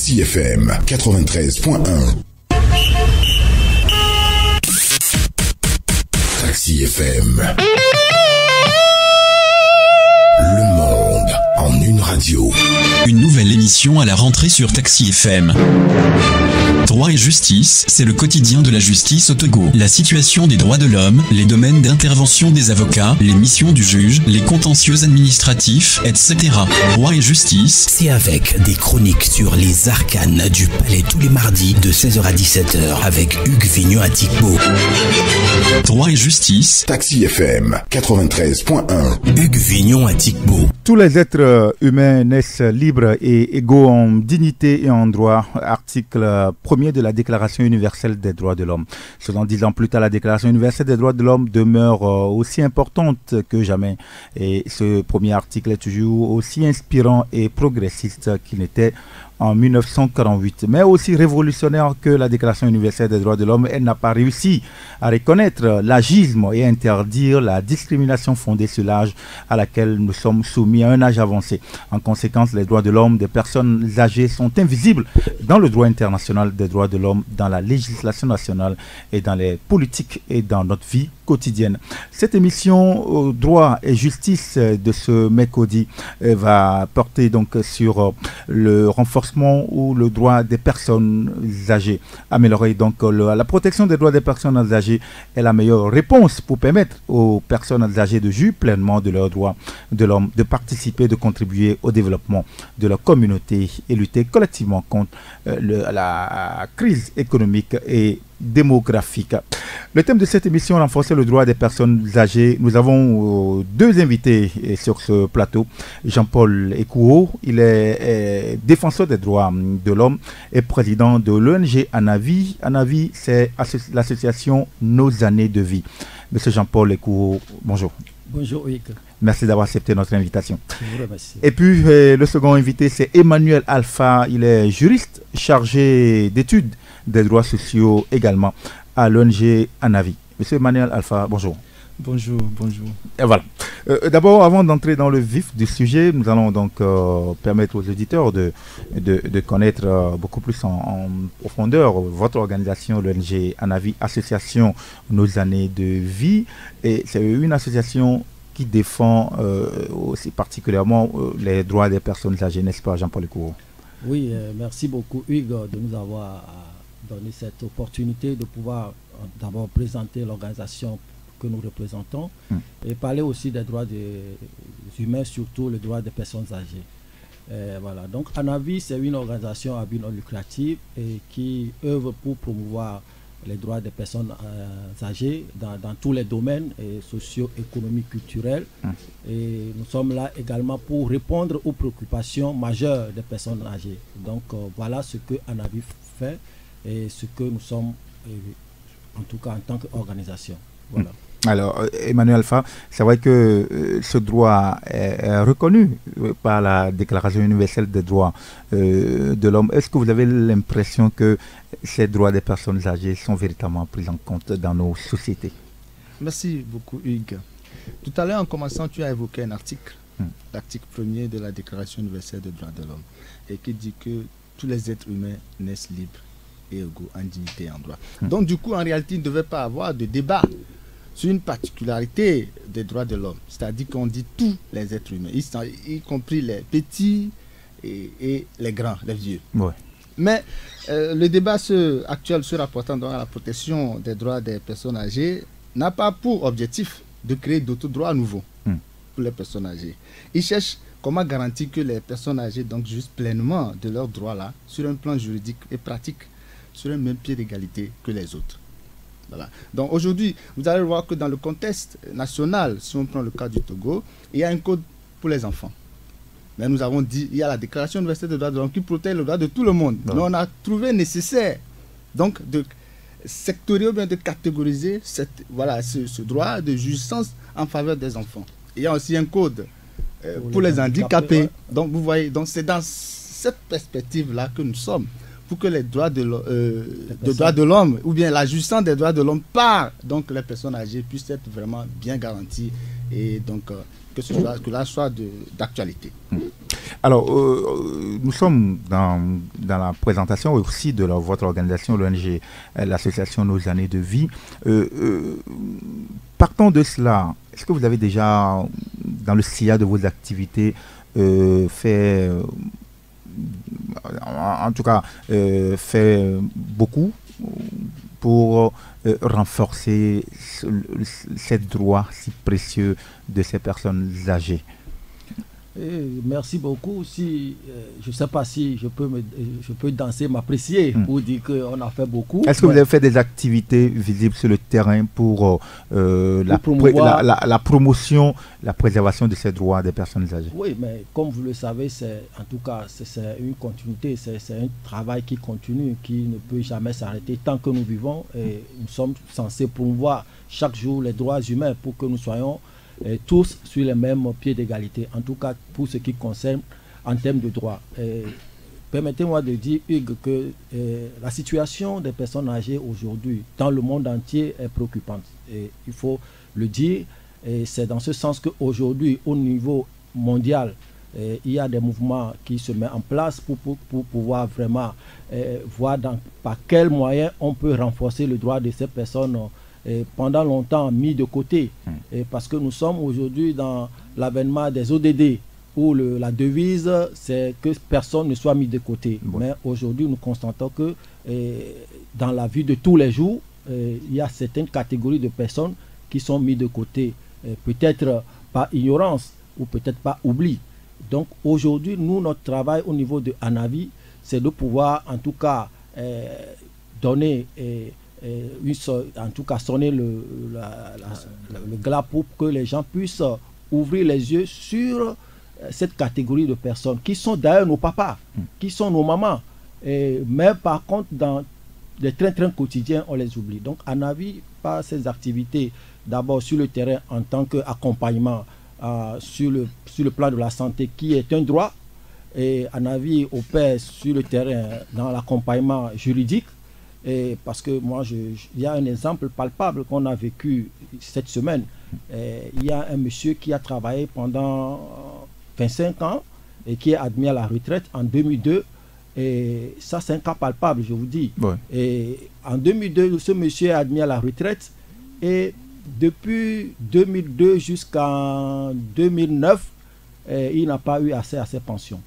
Taxi FM 93.1. Taxi FM. Le monde en une radio. Une nouvelle émission à la rentrée sur Taxi FM. Droit et justice, c'est le quotidien de la justice au Togo. La situation des droits de l'homme, les domaines d'intervention des avocats, les missions du juge, les contentieux administratifs, etc. Droit et justice, c'est avec des chroniques sur les arcanes du palais tous les mardis de 16h à 17h avec Hugues Vignon-Atikbo. Droit et justice, Taxi FM 93.1. Hugues Vignon-Atikbo. Tous les êtres humains naissent libres et égaux en dignité et en droit. Article 1er de la Déclaration universelle des droits de l'homme. Selon 10 ans plus tard, la Déclaration universelle des droits de l'homme demeure aussi importante que jamais. Et ce premier article est toujours aussi inspirant et progressiste qu'il n'était en 1948, mais aussi révolutionnaire que la Déclaration universelle des droits de l'homme. Elle n'a pas réussi à reconnaître l'agisme et à interdire la discrimination fondée sur l'âge à laquelle nous sommes soumis à un âge avancé. En conséquence, les droits de l'homme des personnes âgées sont invisibles dans le droit international des droits de l'homme, dans la législation nationale et dans les politiques et dans notre vie quotidienne. Cette émission droit et justice de ce mercredi va porter donc sur le renforcement ou le droit des personnes âgées. Améliorer donc la protection des droits des personnes âgées est la meilleure réponse pour permettre aux personnes âgées de jouir pleinement de leurs droits de l'homme, de participer, de contribuer au développement de leur communauté et lutter collectivement contre la crise économique et démographique. Le thème de cette émission, renforcer le droit des personnes âgées. Nous avons deux invités sur ce plateau. Jean-Paul Ekouo, il est défenseur des droits de l'homme et président de l'ONG Anavi. Anavi, c'est l'association Nos années de vie. Monsieur Jean-Paul Ekouo, bonjour. Bonjour, Hugues. Merci d'avoir accepté notre invitation. Je vous remercie. Et puis, le second invité, c'est Emmanuel Alpha. Il est juriste chargé d'études des droits sociaux également à l'ONG Anavi. Monsieur Emmanuel Alpha, bonjour. Bonjour, bonjour. Et voilà. D'abord, avant d'entrer dans le vif du sujet, nous allons donc permettre aux auditeurs de connaître beaucoup plus en profondeur votre organisation, l'ONG Anavi, Association Nos années de vie. Et c'est une association qui défend aussi particulièrement les droits des personnes âgées, n'est-ce pas, Jean-Paul Ekouo? Oui, merci beaucoup, Hugues, de nous avoir donné cette opportunité de pouvoir d'abord présenter l'organisation que nous représentons et parler aussi des droits des humains, surtout les droits des personnes âgées. Voilà. Donc, Anavi, c'est une organisation à but non lucratif et qui œuvre pour promouvoir les droits des personnes âgées dans tous les domaines sociaux, économiques, culturels. Et nous sommes là également pour répondre aux préoccupations majeures des personnes âgées. Donc, voilà ce que Anavi fait et ce que nous sommes, en tout cas en tant qu'organisation. Voilà. Alors, Emmanuel Alpha, c'est vrai que ce droit est reconnu par la Déclaration universelle des droits de l'homme. Est-ce que vous avez l'impression que ces droits des personnes âgées sont véritablement pris en compte dans nos sociétés? Merci beaucoup, Hugues. Tout à l'heure, en commençant, tu as évoqué un article, l'article 1er de la Déclaration universelle des droits de l'homme, et qui dit que tous les êtres humains naissent libres et égaux en dignité et en droit. Donc, du coup, en réalité, il ne devait pas avoir de débat sur une particularité des droits de l'homme. C'est-à-dire qu'on dit tous les êtres humains, y compris les petits et les grands, les vieux. Ouais. Mais le débat actuel se rapportant à la protection des droits des personnes âgées n'a pas pour objectif de créer d'autres droits nouveaux pour les personnes âgées. Il cherche comment garantir que les personnes âgées donc jouissent pleinement de leurs droits-là sur un plan juridique et pratique, sur un même pied d'égalité que les autres. Voilà. Donc aujourd'hui, vous allez voir que dans le contexte national, si on prend le cas du Togo, il y a un code pour les enfants. Mais nous avons dit, il y a la Déclaration universelle des droits de l'homme qui protège le droit de tout le monde. Ouais. Mais on a trouvé nécessaire donc de sectorier ou bien de catégoriser ce droit de jouissance en faveur des enfants. Il y a aussi un code pour les handicapés. Ouais. Donc vous voyez, c'est dans cette perspective-là que nous sommes, pour que les droits de l'homme ou bien la jouissance des droits de l'homme par donc les personnes âgées puissent être vraiment bien garanties et donc que cela soit d'actualité. Alors, nous sommes dans la présentation aussi de votre organisation, l'ONG, l'association Nos Années de Vie. Partant de cela, est-ce que vous avez déjà, dans le sillage de vos activités, fait beaucoup pour renforcer ces droits si précieux de ces personnes âgées? Merci beaucoup. Si, je ne sais pas si je peux danser, m'apprécier pour dire qu'on a fait beaucoup. Est-ce que vous avez fait des activités visibles sur le terrain pour la promotion, la préservation de ces droits des personnes âgées? Oui, mais comme vous le savez, c'est une continuité, c'est un travail qui continue, qui ne peut jamais s'arrêter tant que nous vivons. Et nous sommes censés promouvoir chaque jour les droits humains pour que nous soyons tous sur les mêmes pieds d'égalité, en tout cas pour ce qui concerne en termes de droits. Permettez-moi de dire, Hugues, que la situation des personnes âgées aujourd'hui dans le monde entier est préoccupante. Et il faut le dire, et c'est dans ce sens qu'aujourd'hui, au niveau mondial, il y a des mouvements qui se mettent en place pour pouvoir vraiment voir par quels moyens on peut renforcer le droit de ces personnes pendant longtemps mis de côté, parce que nous sommes aujourd'hui dans l'avènement des ODD où la devise c'est que personne ne soit mis de côté. Bon. Mais aujourd'hui nous constatons que dans la vie de tous les jours, il y a certaines catégories de personnes qui sont mises de côté, peut-être par ignorance ou peut-être par oubli. Donc aujourd'hui, nous, notre travail au niveau de ANAVI, c'est de pouvoir en tout cas donner en tout cas sonner le glas pour que les gens puissent ouvrir les yeux sur cette catégorie de personnes qui sont d'ailleurs nos papas, qui sont nos mamans, mais par contre dans les trains quotidiens on les oublie. Donc ANAVI, par ces activités, d'abord sur le terrain en tant qu'accompagnement sur le plan de la santé qui est un droit, et ANAVI opère sur le terrain dans l'accompagnement juridique. Et parce que moi, il y a un exemple palpable qu'on a vécu cette semaine. Il y a un monsieur qui a travaillé pendant 25 ans et qui est admis à la retraite en 2002. Et ça, c'est un cas palpable, je vous dis. Ouais. Et en 2002, ce monsieur est admis à la retraite. Et depuis 2002 jusqu'en 2009, il n'a pas eu accès à ses pensions.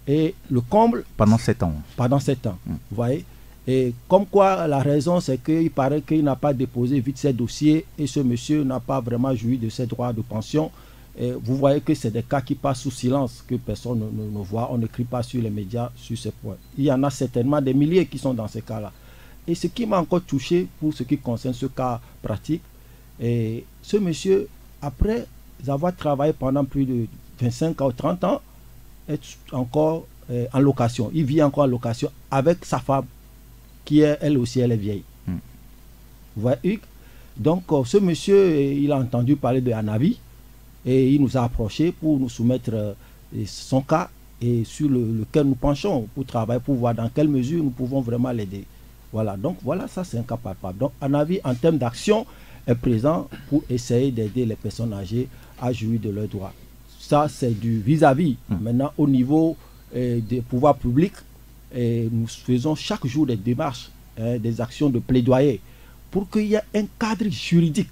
Et le comble... Pendant 7 ans. Pendant 7 ans, vous voyez. Et comme quoi, la raison, c'est qu'il paraît qu'il n'a pas déposé vite ses dossiers et ce monsieur n'a pas vraiment joui de ses droits de pension. Et vous voyez que c'est des cas qui passent sous silence, que personne ne voit. On n'écrit pas sur les médias sur ces points. Il y en a certainement des milliers qui sont dans ces cas-là. Et ce qui m'a encore touché pour ce qui concerne ce cas pratique, et ce monsieur, après avoir travaillé pendant plus de 25 ou 30 ans, est encore en location. Il vit encore en location avec sa femme, qui est, elle aussi, elle est vieille. Vous voyez, Hugues? Donc, ce monsieur, il a entendu parler de ANAVI et il nous a approchés pour nous soumettre son cas et sur lequel nous penchons pour travailler, pour voir dans quelle mesure nous pouvons vraiment l'aider. Voilà, donc voilà, ça c'est un cas palpable. Donc, ANAVI, en termes d'action, est présent pour essayer d'aider les personnes âgées à jouir de leurs droits. Ça, c'est du vis-à-vis. Maintenant, au niveau des pouvoirs publics, et nous faisons chaque jour des démarches, des actions de plaidoyer pour qu'il y ait un cadre juridique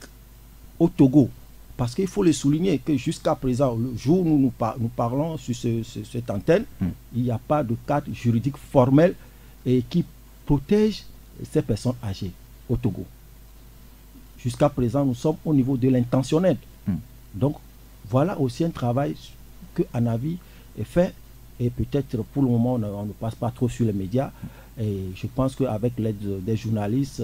au Togo. Parce qu'il faut le souligner que jusqu'à présent, le jour où nous parlons sur cette antenne, il n'y a pas de cadre juridique formel et qui protège ces personnes âgées au Togo. Jusqu'à présent, nous sommes au niveau de l'intentionnel. Donc, voilà aussi un travail que ANAVI est fait. Et peut-être pour le moment, on ne passe pas trop sur les médias. Et je pense qu'avec l'aide des journalistes,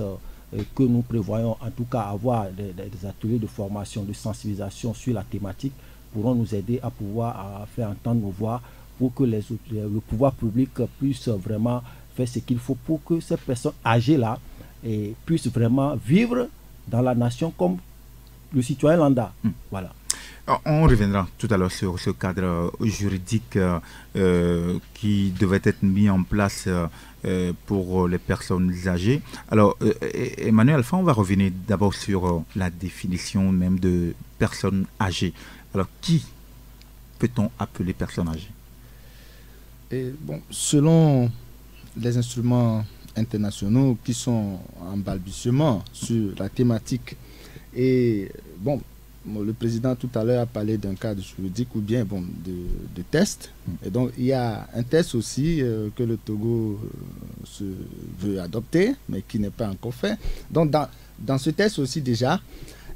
que nous prévoyons en tout cas avoir des ateliers de formation, de sensibilisation sur la thématique, pourront nous aider à pouvoir faire entendre nos voix pour que le pouvoir public puisse vraiment faire ce qu'il faut pour que ces personnes âgées-là puissent vraiment vivre dans la nation comme le citoyen lambda. Voilà. On reviendra tout à l'heure sur ce cadre juridique qui devait être mis en place pour les personnes âgées. Alors, Emmanuel Alpha, on va revenir d'abord sur la définition même de personnes âgées. Alors, qui peut-on appeler personne âgée? Et bon, selon les instruments internationaux qui sont en balbutiement sur la thématique, et bon, le président tout à l'heure a parlé d'un cadre juridique ou bien bon, de test. Et donc il y a un test aussi que le Togo se veut adopter, mais qui n'est pas encore fait. Donc dans ce test aussi déjà,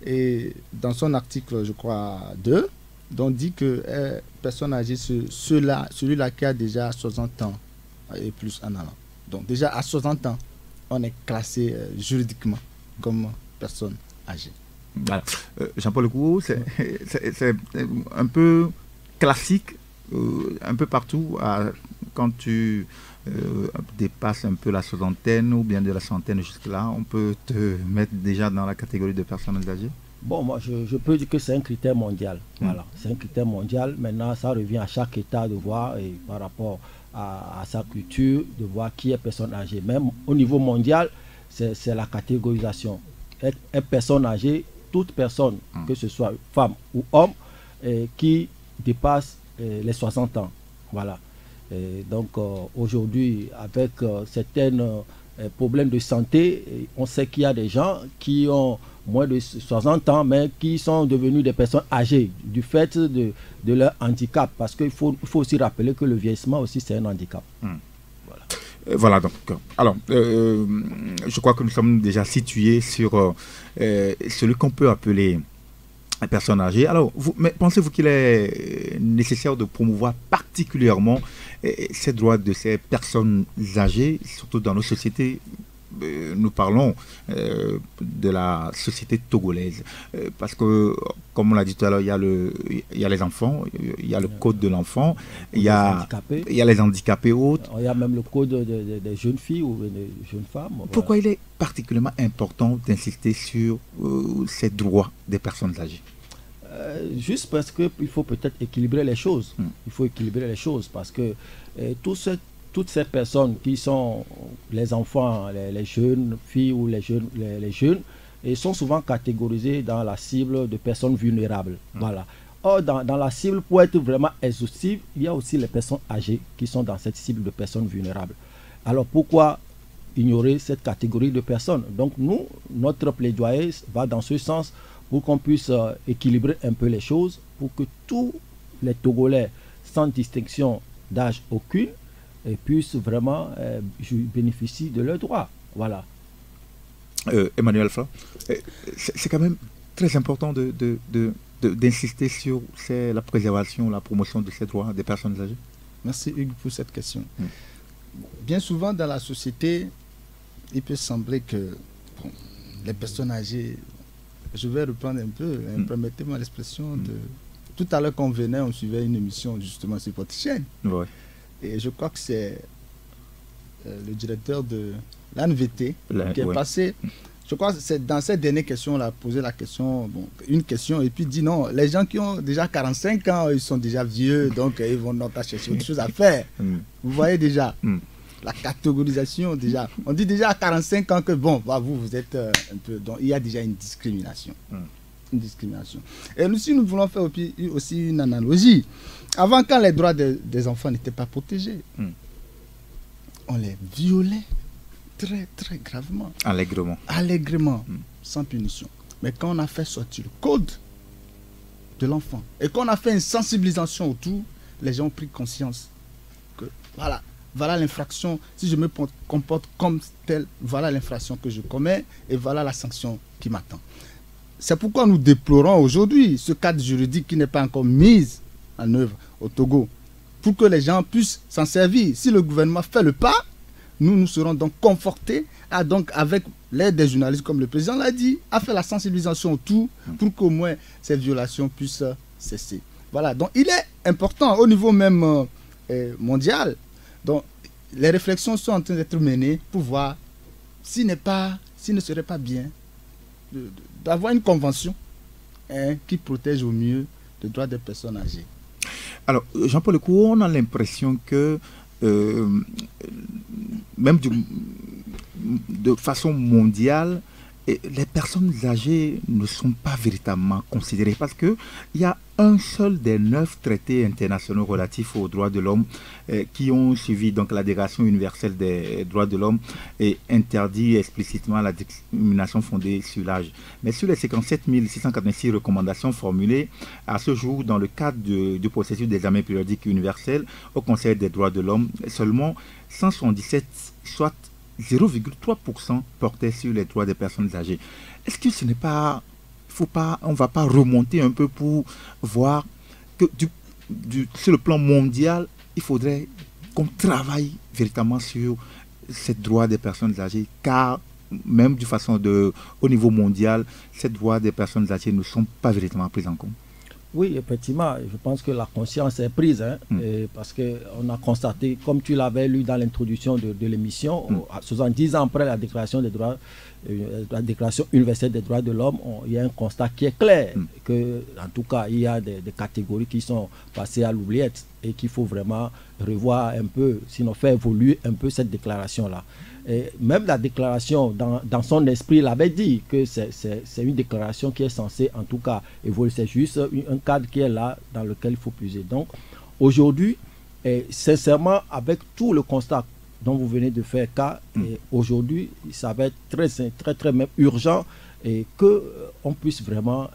et dans son article, je crois, 2, on dit que personne âgée, celui-là qui a déjà 60 ans et plus en allant. Donc déjà à 60 ans, on est classé juridiquement comme personne âgée. Voilà. Jean-Paul Lecour, c'est un peu classique, un peu partout, quand tu dépasses un peu la soixantaine ou bien de la centaine jusque-là, on peut te mettre déjà dans la catégorie de personnes âgées? Bon, moi, je peux dire que c'est un critère mondial. Voilà, c'est un critère mondial. Maintenant, ça revient à chaque État de voir, et par rapport à sa culture, de voir qui est personne âgée. Même au niveau mondial, c'est la catégorisation. Être personne âgée, toute personne, que ce soit femme ou homme, qui dépasse les 60 ans. Voilà. Et donc, aujourd'hui, avec certains problèmes de santé, on sait qu'il y a des gens qui ont moins de 60 ans, mais qui sont devenus des personnes âgées du fait de leur handicap. Parce qu'il faut aussi rappeler que le vieillissement aussi, c'est un handicap. Voilà, donc, alors, je crois que nous sommes déjà situés sur celui qu'on peut appeler personne âgée. Alors, mais pensez-vous qu'il est nécessaire de promouvoir particulièrement ces droits de ces personnes âgées, surtout dans nos sociétés? Nous parlons de la société togolaise, parce que, comme on l'a dit tout à l'heure, il y a les enfants, il y a le code de l'enfant, il y a les handicapés autres. Il y a même le code des jeunes filles ou des jeunes femmes. Pourquoi il est particulièrement important d'insister sur ces droits des personnes âgées? Juste parce qu'il faut peut-être équilibrer les choses. Il faut équilibrer les choses parce que toutes ces personnes qui sont les enfants, les jeunes filles ou les jeunes, et sont souvent catégorisées dans la cible de personnes vulnérables. Voilà. Or, dans la cible, pour être vraiment exhaustive, il y a aussi les personnes âgées qui sont dans cette cible de personnes vulnérables. Alors pourquoi ignorer cette catégorie de personnes? Donc nous, notre plaidoyer va dans ce sens pour qu'on puisse équilibrer un peu les choses, pour que tous les Togolais, sans distinction d'âge aucune, puissent vraiment bénéficier de leurs droits. Voilà. Emmanuel Fra, c'est quand même très important d'insister sur la préservation, la promotion de ces droits des personnes âgées. Merci Hugues pour cette question. Bien souvent dans la société, il peut sembler que les personnes âgées, je vais reprendre un peu, permettez-moi l'expression de... Tout à l'heure qu'on venait, on suivait une émission justement sur votre chaîne. Ouais. Et je crois que c'est le directeur de l'ANVT qui est passé. Je crois que c'est dans cette dernière question, on a posé la question, une question, et puis dit non, les gens qui ont déjà 45 ans, ils sont déjà vieux, donc ils vont donc chercher autre chose à faire. Vous voyez déjà la catégorisation déjà. On dit déjà à 45 ans que vous êtes un peu... Donc il y a déjà une discrimination. Une discrimination. Et nous, si nous voulons faire aussi une analogie, avant, quand les droits des enfants n'étaient pas protégés, on les violait très très gravement. Allègrement, sans punition. Mais quand on a fait sortir le code de l'enfant et qu'on a fait une sensibilisation autour, les gens ont pris conscience que voilà l'infraction, si je me comporte comme tel, voilà l'infraction que je commets et voilà la sanction qui m'attend. C'est pourquoi nous déplorons aujourd'hui ce cadre juridique qui n'est pas encore mis en œuvre au Togo, pour que les gens puissent s'en servir. Si le gouvernement fait le pas, nous serons donc confortés à, donc, avec l'aide des journalistes, comme le président l'a dit, à faire la sensibilisation autour pour qu'au moins ces violations puissent cesser. Voilà, donc il est important au niveau même mondial. Donc les réflexions sont en train d'être menées pour voir s'il ne serait pas bien d'avoir une convention qui protège au mieux les droits des personnes âgées. Alors, Jean-Paul Lecour, on a l'impression que même de façon mondiale, les personnes âgées ne sont pas véritablement considérées parce qu'il y a un seul des 9 traités internationaux relatifs aux droits de l'homme qui ont suivi donc la Déclaration universelle des droits de l'homme et interdit explicitement la discrimination fondée sur l'âge. Mais sur les 57 686 recommandations formulées à ce jour dans le cadre du processus d'examen périodique universel au Conseil des droits de l'homme, seulement 177, soit 0,3% portait sur les droits des personnes âgées. Est-ce que ce n'est pas... on ne va pas remonter un peu pour voir que sur le plan mondial, il faudrait qu'on travaille véritablement sur ces droits des personnes âgées, car même au niveau mondial, ces droits des personnes âgées ne sont pas véritablement pris en compte. Oui, effectivement, je pense que la conscience est prise, parce qu'on a constaté, comme tu l'avais lu dans l'introduction de l'émission, 70 ans après la Déclaration universelle des droits de l'homme, il y a un constat qui est clair, que en tout cas, il y a des catégories qui sont passées à l'oubliette et qu'il faut vraiment revoir un peu, sinon faire évoluer un peu cette déclaration-là. Et même la déclaration, dans son esprit, l'avait dit que c'est une déclaration qui est censée, en tout cas, évoluer. C'est juste un cadre qui est là, dans lequel il faut puiser. Donc, aujourd'hui, sincèrement, avec tout le constat dont vous venez de faire cas, aujourd'hui, ça va être très même urgent et qu'on puisse vraiment,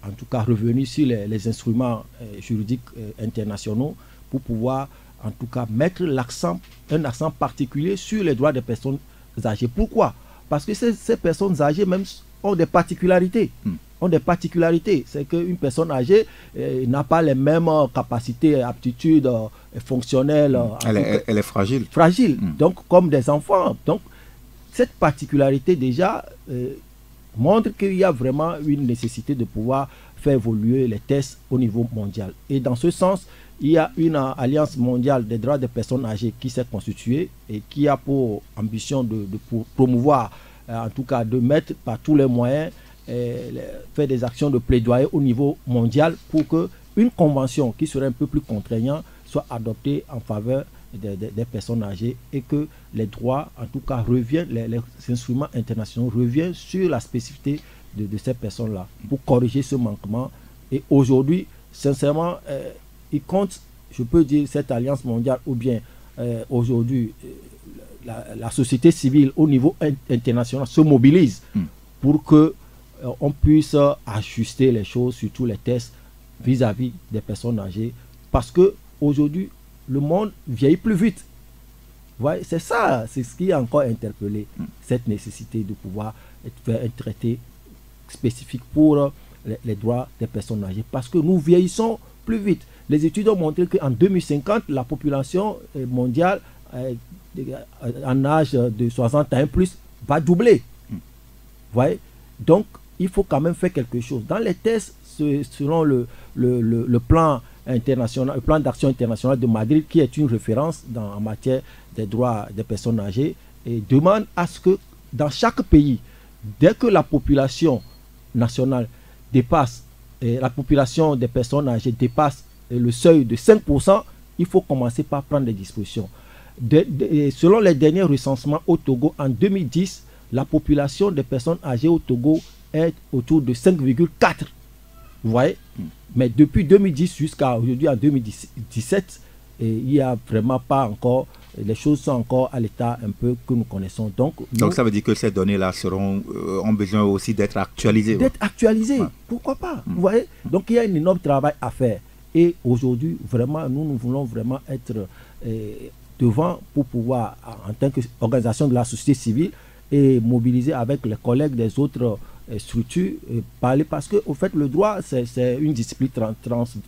en tout cas, revenir sur les instruments juridiques internationaux pour pouvoir en tout cas mettre un accent particulier sur les droits des personnes âgées. Pourquoi? Parce que ces personnes âgées même ont des particularités. C'est qu'une personne âgée n'a pas les mêmes capacités, aptitudes fonctionnelles. Elle est fragile. Donc comme des enfants. Donc cette particularité déjà montre qu'il y a vraiment une nécessité de pouvoir faire évoluer les tests au niveau mondial. Et dans ce sens, il y a une alliance mondiale des droits des personnes âgées qui s'est constituée et qui a pour ambition de promouvoir, en tout cas de mettre par tous les moyens, faire des actions de plaidoyer au niveau mondial pour qu'une convention qui serait un peu plus contraignante soit adoptée en faveur des personnes âgées et que les droits, en tout cas, reviennent, les instruments internationaux reviennent sur la spécificité de ces personnes-là pour corriger ce manquement. Et aujourd'hui, sincèrement, il compte, je peux dire, cette alliance mondiale ou bien aujourd'hui la société civile au niveau international se mobilise pour que on puisse ajuster les choses sur tous les tests vis-à-vis des personnes âgées, parce que aujourd'hui le monde vieillit plus vite. Ouais, c'est ça, c'est ce qui a encore interpellé cette nécessité de pouvoir faire un traité spécifique pour les droits des personnes âgées, parce que nous vieillissons plus vite. Les études ont montré qu'en 2050, la population mondiale en âge de 60 ans et plus va doubler. Voyez? Donc, il faut quand même faire quelque chose. Dans les tests, selon le plan international, le plan d'action international de Madrid, qui est une référence en matière des droits des personnes âgées, et demande à ce que dans chaque pays, dès que la population nationale dépasse, la population des personnes âgées dépasse le seuil de 5%, il faut commencer par prendre des dispositions. Selon les derniers recensements au Togo, en 2010, la population des personnes âgées au Togo est autour de 5,4. Vous voyez? Mais depuis 2010 jusqu'à aujourd'hui, en 2017, il n'y a vraiment pas encore, les choses sont encore à l'état un peu que nous connaissons. Donc ça veut dire que ces données-là ont besoin aussi d'être actualisées. D'être actualisées, pourquoi pas? Vous voyez? Donc il y a un énorme travail à faire. Et aujourd'hui, vraiment, nous voulons vraiment être devant pour pouvoir, en tant qu'organisation de la société civile, et mobiliser avec les collègues des autres structures, parler, parce que au fait le droit c'est une discipline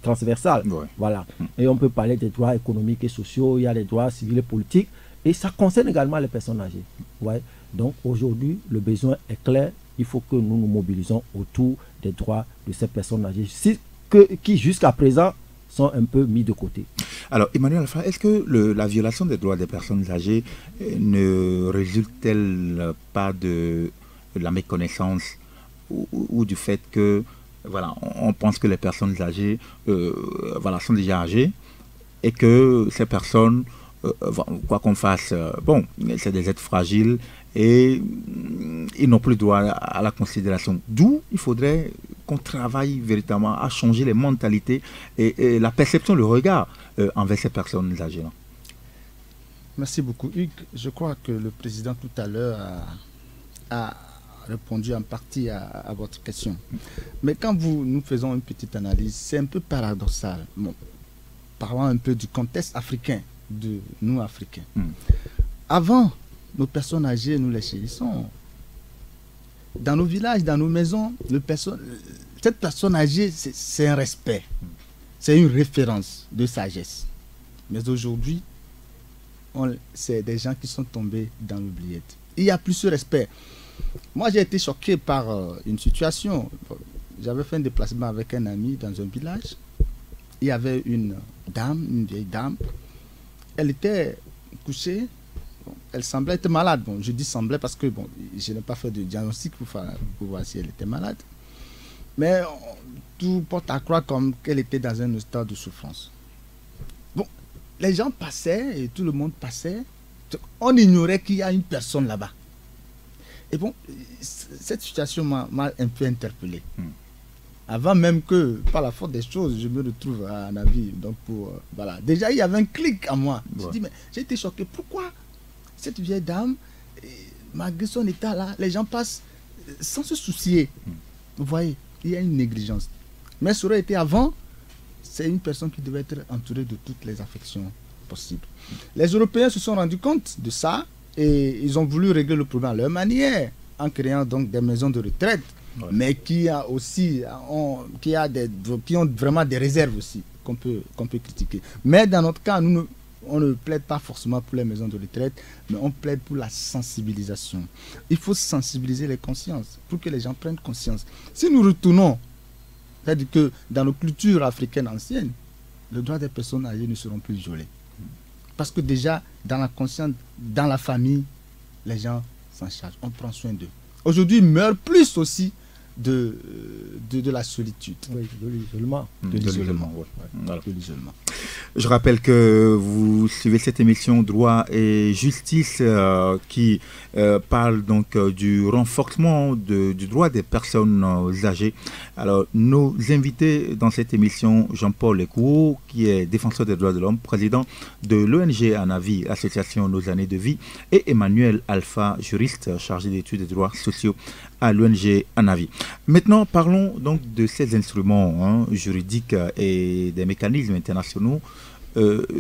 transversale. Voilà. Et on peut parler des droits économiques et sociaux, il y a les droits civils et politiques, et ça concerne également les personnes âgées. Ouais. Donc aujourd'hui le besoin est clair, il faut que nous nous mobilisons autour des droits de ces personnes âgées qui jusqu'à présent sont un peu mis de côté. Alors Emmanuel Alpha, est-ce que la violation des droits des personnes âgées ne résulte-t-elle pas de la méconnaissance ou du fait que voilà, on pense que les personnes âgées sont déjà âgées et que ces personnes quoi qu'on fasse, bon, c'est des êtres fragiles et ils n'ont plus droit à la considération. D'où il faudrait qu'on travaille véritablement à changer les mentalités et la perception, le regard envers ces personnes âgées. Merci beaucoup, Hugues. Je crois que le président tout à l'heure a répondu en partie à votre question. Mais quand nous faisons une petite analyse, c'est un peu paradoxal. Bon, parlons un peu du contexte africain, de nous Africains. Avant, nos personnes âgées, nous les chérissons. Dans nos villages, dans nos maisons, cette personne âgée, c'est un respect. C'est une référence de sagesse. Mais aujourd'hui, c'est des gens qui sont tombés dans l'oubliette. Il n'y a plus ce respect. Moi, j'ai été choqué par une situation. J'avais fait un déplacement avec un ami dans un village. Il y avait une dame, une vieille dame. Elle était couchée. Bon, elle semblait être malade. Bon, je dis semblait parce que bon, je n'ai pas fait de diagnostic pour voir si elle était malade. Mais tout porte à croire comme qu'elle était dans un état de souffrance. Bon, les gens passaient et tout le monde passait. On ignorait qu'il y a une personne là-bas. Et bon, cette situation m'a un peu interpellé. Avant même que, par la force des choses, je me retrouve à Navi. Donc, voilà. Déjà, il y avait un clic à moi. Ouais. J'ai été choqué. Pourquoi cette vieille dame, malgré son état là, les gens passent sans se soucier. Vous voyez, il y a une négligence. Mais ça aurait été avant, c'est une personne qui devait être entourée de toutes les affections possibles. Les Européens se sont rendus compte de ça et ils ont voulu régler le problème à leur manière, en créant donc des maisons de retraite, mais qui ont vraiment des réserves aussi qu'on peut critiquer. Mais dans notre cas, on ne plaide pas forcément pour les maisons de retraite, mais on plaide pour la sensibilisation. Il faut sensibiliser les consciences pour que les gens prennent conscience. Si nous retournons, c'est-à-dire que dans nos cultures africaines anciennes, les droits des personnes âgées ne seront plus violés. Parce que déjà, dans la conscience, dans la famille, les gens s'en chargent, on prend soin d'eux. Aujourd'hui, ils meurent plus aussi de la solitude. Oui, de l'isolement. De l'isolement, oui. Voilà. De l'isolement. Je rappelle que vous suivez cette émission Droit et Justice qui parle donc du renforcement du droit des personnes âgées. Alors, nos invités dans cette émission, Jean-Paul Ekouo, qui est défenseur des droits de l'homme, président de l'ONG Anavi, Association Nos Années de Vie, et Emmanuel Alpha, juriste chargé d'études des droits sociaux à l'ONG Anavi. Maintenant, parlons donc de ces instruments juridiques et des mécanismes internationaux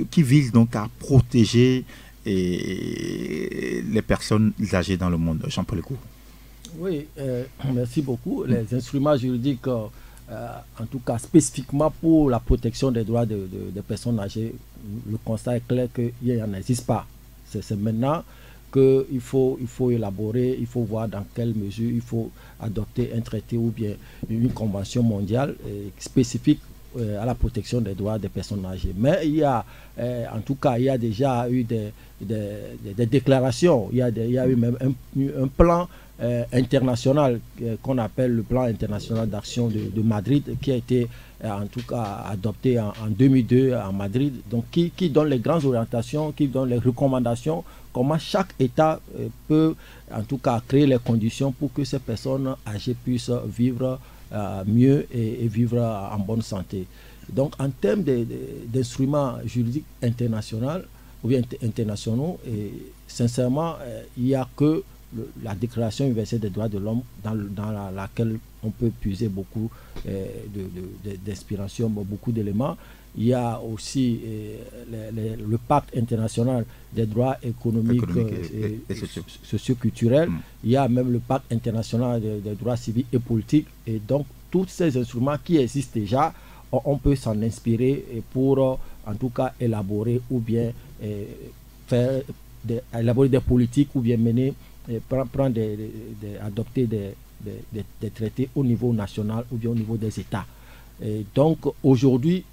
qui visent donc à protéger les personnes âgées dans le monde. Jean-Paul Ekouo. Oui, merci beaucoup. Les instruments juridiques, en tout cas spécifiquement pour la protection des droits des personnes âgées, le constat est clair qu'il n'en existe pas. C'est maintenant qu'il faut élaborer, il faut voir dans quelle mesure il faut adopter un traité ou bien une convention mondiale spécifique à la protection des droits des personnes âgées. Mais il y a, en tout cas, il y a déjà eu des déclarations, il y a eu même un plan international qu'on appelle le plan international d'action de Madrid, qui a été en tout cas adopté en 2002 à Madrid, donc qui donne les grandes orientations, qui donne les recommandations, comment chaque État peut en tout cas créer les conditions pour que ces personnes âgées puissent vivre mieux et vivre en bonne santé. Donc en termes d'instruments juridiques internationaux ou bien internationaux, sincèrement, il n'y a que la Déclaration universelle des droits de l'homme dans laquelle on peut puiser beaucoup d'inspiration, beaucoup d'éléments. Il y a aussi le pacte international des droits économiques et socioculturels. Il y a même le pacte international des droits civils et politiques. Et donc, tous ces instruments qui existent déjà, on peut s'en inspirer pour, en tout cas, élaborer ou bien élaborer des politiques ou bien mener, adopter des traités au niveau national ou bien au niveau des États. Et donc aujourd'hui,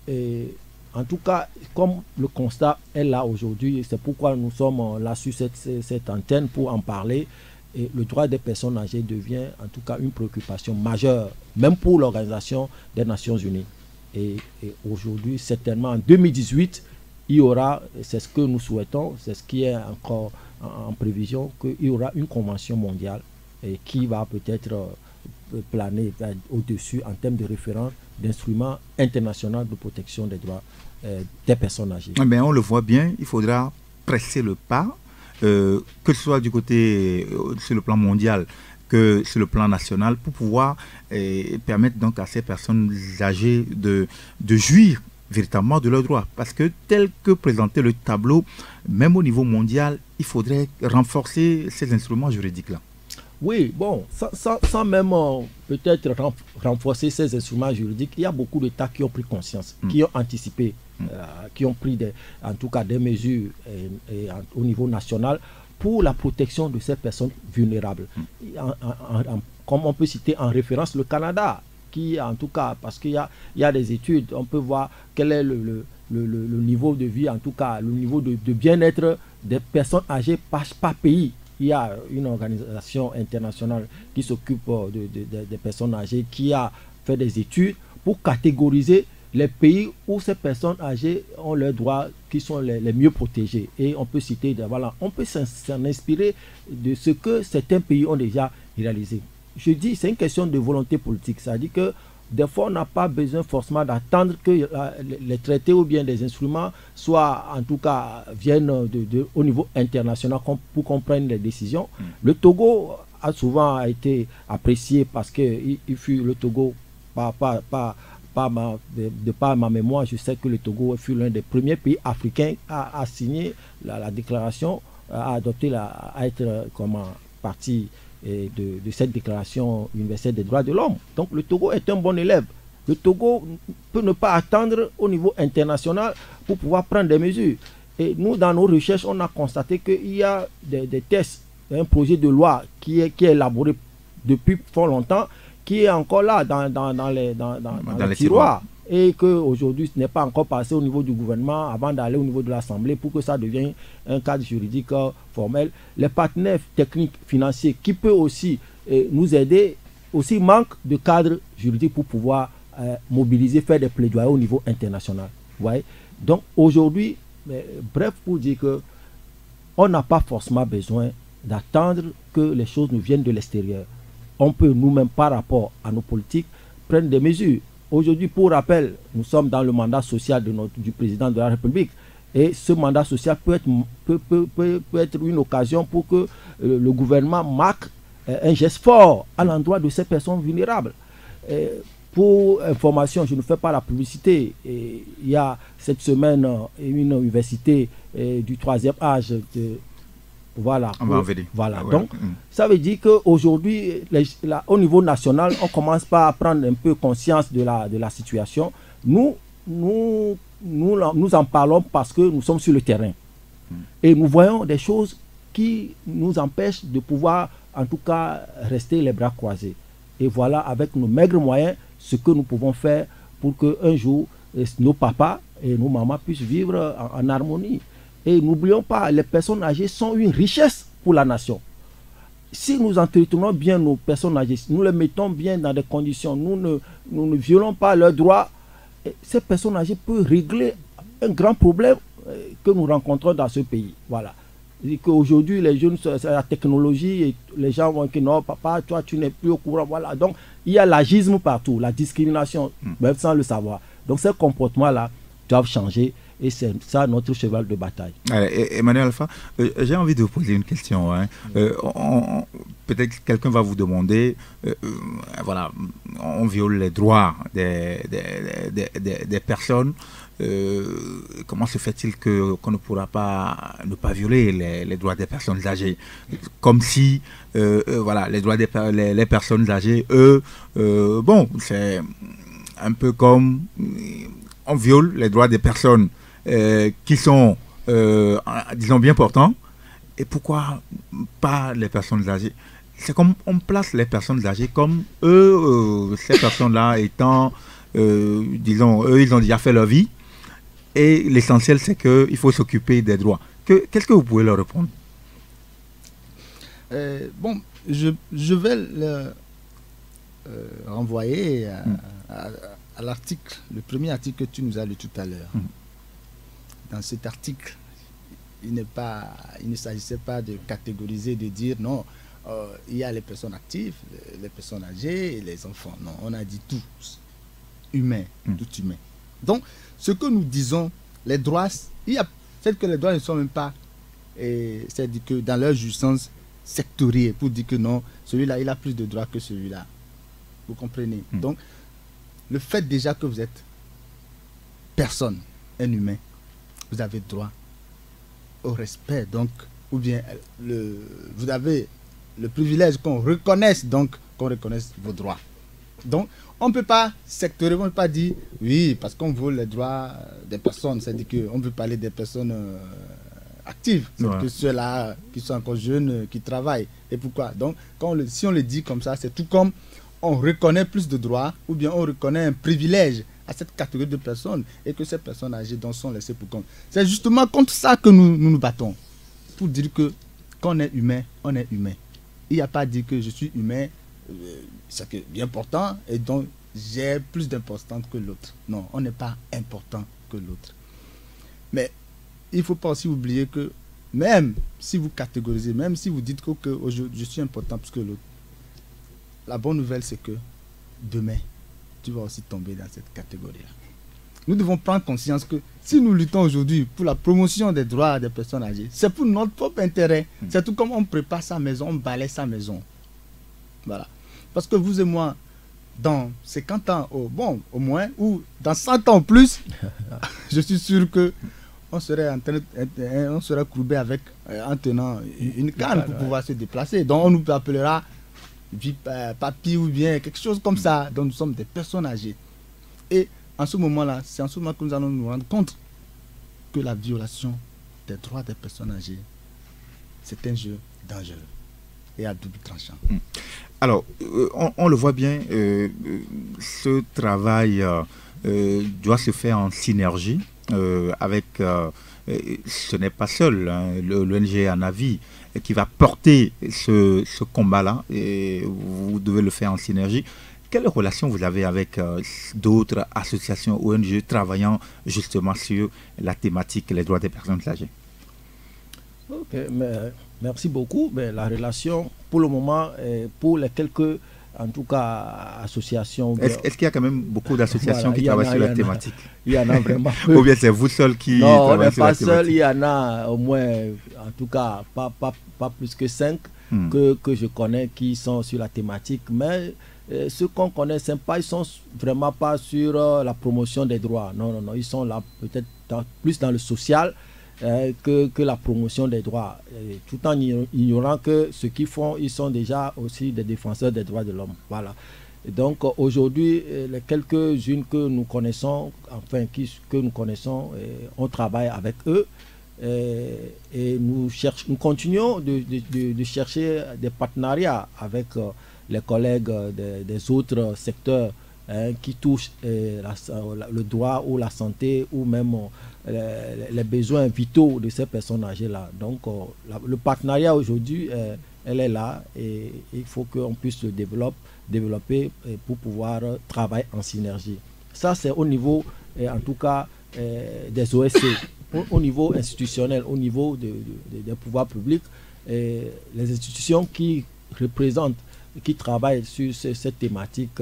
en tout cas, comme le constat est là aujourd'hui, c'est pourquoi nous sommes là sur cette antenne pour en parler. Et le droit des personnes âgées devient en tout cas une préoccupation majeure, même pour l'Organisation des Nations Unies. Et aujourd'hui, certainement en 2018, il y aura, c'est ce que nous souhaitons, c'est ce qui est encore en prévision, qu'il y aura une convention mondiale qui va peut-être planer au-dessus en termes de référence d'instruments internationaux de protection des droits des personnes âgées. Mais on le voit bien, il faudra presser le pas, que ce soit du côté sur le plan mondial que sur le plan national, pour pouvoir permettre donc à ces personnes âgées de jouir véritablement de leurs droits. Parce que tel que présenté le tableau, même au niveau mondial, il faudrait renforcer ces instruments juridiques-là. Oui, bon, sans même peut-être renforcer ces instruments juridiques, il y a beaucoup d'États qui ont pris conscience, qui ont anticipé, qui ont pris en tout cas des mesures au niveau national pour la protection de ces personnes vulnérables. Comme on peut citer en référence le Canada, qui en tout cas, parce qu'il y a des études, on peut voir quel est le niveau de vie, en tout cas le niveau de bien-être des personnes âgées par pays. Il y a une organisation internationale qui s'occupe des personnes âgées, qui a fait des études pour catégoriser les pays où ces personnes âgées ont leurs droits qui sont les mieux protégés. Et on peut citer, voilà, on peut s'en inspirer de ce que certains pays ont déjà réalisé. Je dis, c'est une question de volonté politique. Ça dit que des fois, on n'a pas besoin forcément d'attendre que les traités ou bien des instruments soient, en tout cas, viennent au niveau international pour qu'on prenne les décisions. Le Togo a souvent été apprécié parce que il fut le Togo, de par ma mémoire, je sais que le Togo fut l'un des premiers pays africains à signer la déclaration, à adopter, à être comme partie de cette déclaration universelle des droits de l'homme. Donc le Togo est un bon élève. Le Togo peut ne pas attendre au niveau international pour pouvoir prendre des mesures. Et nous, dans nos recherches, on a constaté qu'il y a des tests, un projet de loi qui est élaboré depuis fort longtemps, qui est encore là dans les tiroirs, et qu'aujourd'hui ce n'est pas encore passé au niveau du gouvernement avant d'aller au niveau de l'Assemblée pour que ça devienne un cadre juridique formel. Les partenaires techniques financiers qui peuvent aussi nous aider aussi manquent de cadre juridique pour pouvoir mobiliser, faire des plaidoyers au niveau international. Ouais. Donc aujourd'hui, bref, pour dire que on n'a pas forcément besoin d'attendre que les choses nous viennent de l'extérieur. On peut nous-mêmes, par rapport à nos politiques, prendre des mesures. Aujourd'hui, pour rappel, nous sommes dans le mandat social du président de la République. Et ce mandat social peut être une occasion pour que le gouvernement marque un geste fort à l'endroit de ces personnes vulnérables. Pour information, je ne fais pas la publicité. Il y a cette semaine une université du 3e âge voilà. Voilà. Ouais. Donc, ça veut dire qu'aujourd'hui, au niveau national, on commence pas à prendre un peu conscience de la situation. Nous en parlons parce que nous sommes sur le terrain. Et nous voyons des choses qui nous empêchent de pouvoir, en tout cas, rester les bras croisés. Et voilà, avec nos maigres moyens, ce que nous pouvons faire pour qu'un jour, nos papas et nos mamans puissent vivre en harmonie. Et n'oublions pas, les personnes âgées sont une richesse pour la nation. Si nous entretenons bien nos personnes âgées, nous les mettons bien dans des conditions, nous ne violons pas leurs droits, ces personnes âgées peuvent régler un grand problème que nous rencontrons dans ce pays. Voilà. Qu'aujourd'hui, les jeunes, c'est la technologie, et les gens vont dire non, papa, toi, tu n'es plus au courant. Voilà. Donc, il y a l'agisme partout, la discrimination, même sans le savoir. Donc, ces comportements-là doivent changer. Et c'est ça notre cheval de bataille. Emmanuel Alpha, j'ai envie de vous poser une question. Hein. Peut-être que quelqu'un va vous demander, voilà, on viole les droits des personnes. Comment se fait-il qu'on ne pourra pas ne pas violer les droits des personnes âgées? Comme si, voilà, les droits des personnes âgées, eux, bon, c'est un peu comme on viole les droits des personnes qui sont, disons, bien portants. Et pourquoi pas les personnes âgées? C'est comme on place les personnes âgées comme eux, ces personnes-là étant, disons, eux, ils ont déjà fait leur vie. Et l'essentiel, c'est qu'il faut s'occuper des droits. Qu'est-ce que vous pouvez leur répondre? Bon, je vais le renvoyer à l'article, le premier article que tu nous as lu tout à l'heure. dans cet article, il ne s'agissait pas de catégoriser, de dire non, il y a les personnes actives, les personnes âgées et les enfants. Non, on a dit tous humains, tout humain. Donc, ce que nous disons, les droits, c'est que les droits ne sont même pas, c'est-à-dire que dans leur jouissance sectorielle, pour dire que non, celui-là, il a plus de droits que celui-là. Vous comprenez? Donc, le fait déjà que vous êtes personne, un humain, vous avez droit au respect, donc, ou bien vous avez le privilège qu'on reconnaisse vos droits. Donc, on ne peut pas sectoriser, on ne peut pas dire oui, parce qu'on veut les droits des personnes, c'est-à-dire qu'on veut parler des personnes actives, c'est-à-dire que ceux-là qui sont encore jeunes, qui travaillent. Et pourquoi? Donc, si on le dit comme ça, c'est tout comme on reconnaît plus de droits, ou bien on reconnaît un privilège à cette catégorie de personnes, et que ces personnes âgées donc sont laissées pour compte. C'est justement contre ça que nous battons, pour dire que quand on est humain, on est humain. Il n'y a pas dit que je suis humain, c'est bien important, et donc j'ai plus d'importance que l'autre. Non, on n'est pas important que l'autre. Mais il ne faut pas aussi oublier que même si vous catégorisez, même si vous dites que je suis important plus que l'autre, la bonne nouvelle c'est que demain, tu vas aussi tomber dans cette catégorie-là. Nous devons prendre conscience que si nous luttons aujourd'hui pour la promotion des droits des personnes âgées, c'est pour notre propre intérêt. C'est tout comme on prépare sa maison, on balaie sa maison. Voilà. Parce que vous et moi, dans 50 ans, au moins, ou dans 100 ans plus, je suis sûr que on serait courbé avec, en tenant une canne pour pouvoir se déplacer. Donc on nous appellera papy ou bien quelque chose comme ça. Donc nous sommes des personnes âgées. Et en ce moment-là, c'est en ce moment que nous allons nous rendre compte que la violation des droits des personnes âgées, c'est un jeu dangereux et à double tranchant. Alors, on le voit bien, ce travail doit se faire en synergie avec, ce n'est pas seul, hein, l'ONG Anavi qui va porter ce combat-là, et vous devez le faire en synergie. Quelle relation vous avez avec d'autres associations ONG travaillant justement sur la thématique les droits des personnes âgées? Ok, merci beaucoup. Mais la relation, pour le moment, pour les quelques, en tout cas, associations... Est-ce qu'il y a quand même beaucoup d'associations qui travaillent sur la thématique? Il y en a vraiment peu. Ou bien c'est vous seul qui travaillez sur la thématique? Non, on n'est pas seul. Il y en a au moins, en tout cas, pas plus que 5 que je connais qui sont sur la thématique. Mais ceux qu'on connaît, ils ne sont vraiment pas sur la promotion des droits. Non, ils sont là peut-être plus dans le social que la promotion des droits. Tout en ignorant que ce qu'ils font, ils sont déjà aussi des défenseurs des droits de l'homme. Voilà. Et donc aujourd'hui, les quelques-unes que nous connaissons, on travaille avec eux. Et nous continuons de chercher des partenariats avec les collègues des autres secteurs qui touchent le droit ou la santé ou même les besoins vitaux de ces personnes âgées-là. Donc le partenariat aujourd'hui, elle est là et il faut qu'on puisse le développer pour pouvoir travailler en synergie. Ça, c'est au niveau, en tout cas, des OSC. Au niveau institutionnel, au niveau des pouvoirs publics, les institutions qui représentent, qui travaillent sur cette thématique,